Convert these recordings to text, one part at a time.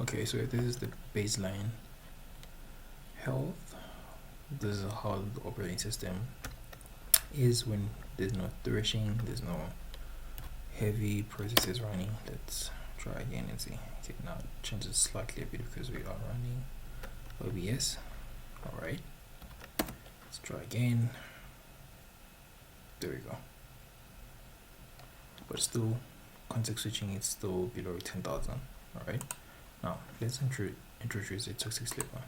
Okay, so this is the baseline health. This is how the operating system is when there's no threshing, there's no heavy processes running. Let's try again and see. Okay, now change it slightly a bit because we are running OBS. Alright, let's try again. There we go. But still, context switching is still below 10,000. Alright, now let's introduce a toxic slipper.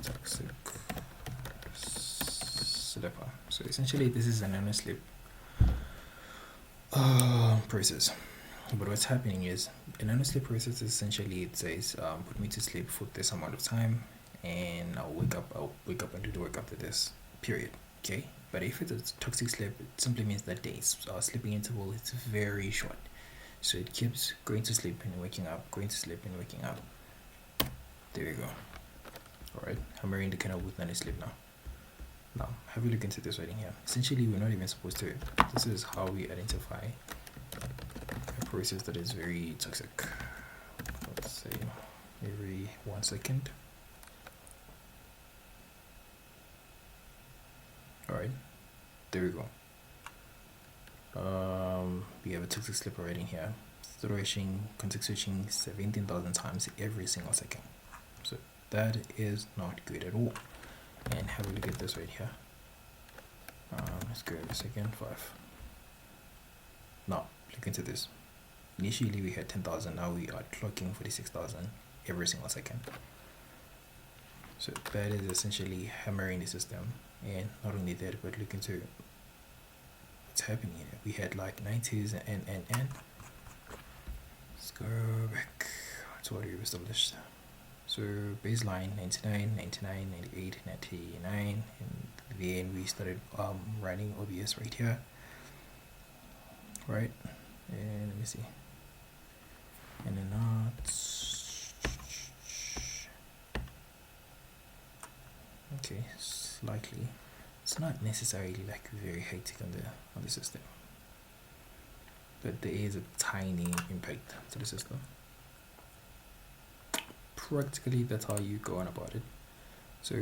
Toxic slipper. So essentially, this is a Nanosleep process. But what's happening is a Nanosleep process essentially it says put me to sleep for this amount of time, and I'll wake up and do the work after this period. Okay, but if it's a toxic sleep, it simply means that the sleeping interval is very short, so it keeps going to sleep and waking up, going to sleep and waking up. There you go. Alright, hammering the kernel with Nanosleep now. Now, have a look into this writing here. Essentially, we're not even supposed to. This is how we identify a process that is very toxic. Let's say every 1 second. Alright, there we go. We have a toxic slipper writing here. Threshing, context switching 17,000 times every single second. So that is not good at all. And have a look at this right here. Let's go to second 5. Now look into this. Initially we had 10,000. Now we are clocking 46,000 every single second. So that is essentially hammering the system. And not only that, but look into what's happening here. We had like 90s and let's go back to what we've established. So baseline 99, 99, 98, 99, and then we started running OBS right here, right? And let me see, and then okay, slightly. It's not necessarily like very hectic on the system, but there is a tiny impact to the system. Practically that's how you go on about it. So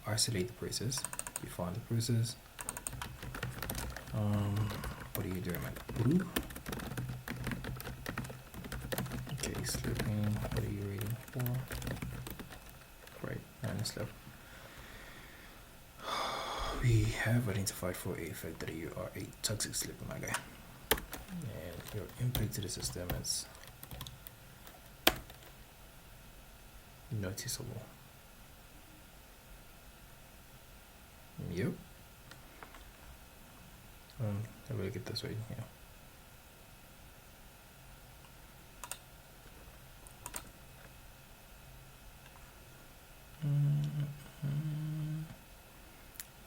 isolate the process, you find the process. What are you doing, man? Okay, sleeping. What are you reading for? Right, Nanosleep. We have identified for a fact that you are a toxic sleeper, my guy, and your impact to the system is noticeable. Yep. Have a look at this right here.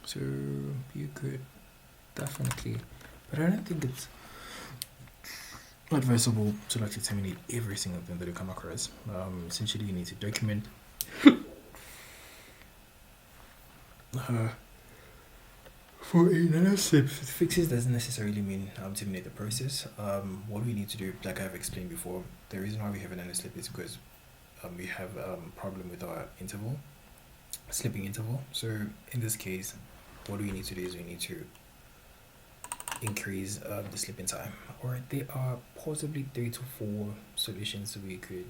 So you could definitely, but I don't think it's advisable to like to terminate every single thing that you come across. Essentially you need to document for a Nanosleep fixes doesn't necessarily mean terminate the process. What we need to do, like I've explained before, the reason why we have a Nanosleep is because we have a problem with our sleeping interval. So in this case, what we need to do is we need to increase the sleeping time, or there are possibly 3 to 4 solutions we could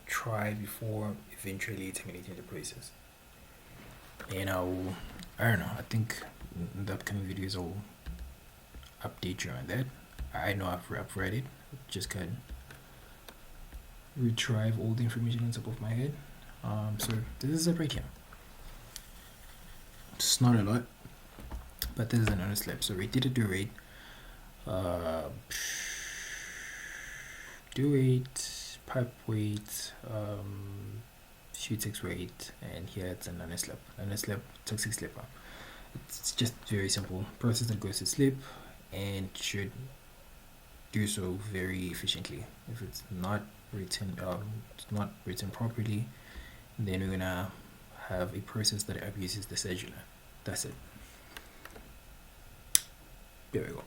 try before eventually terminating the process. And I don't know, I think in the upcoming videos I'll update you on that. I know I've read it, just can't retrieve all the information on top of my head. So this is it right here. It's not a lot, but this is an Nanosleep. So we did a do rate, pipe weight, Futex rate, and here it's a Nanosleep toxic slipper. It's just very simple process that goes to sleep and should do so very efficiently. If it's not written properly, then we're gonna have a process that abuses the scheduler. That's it. There we go.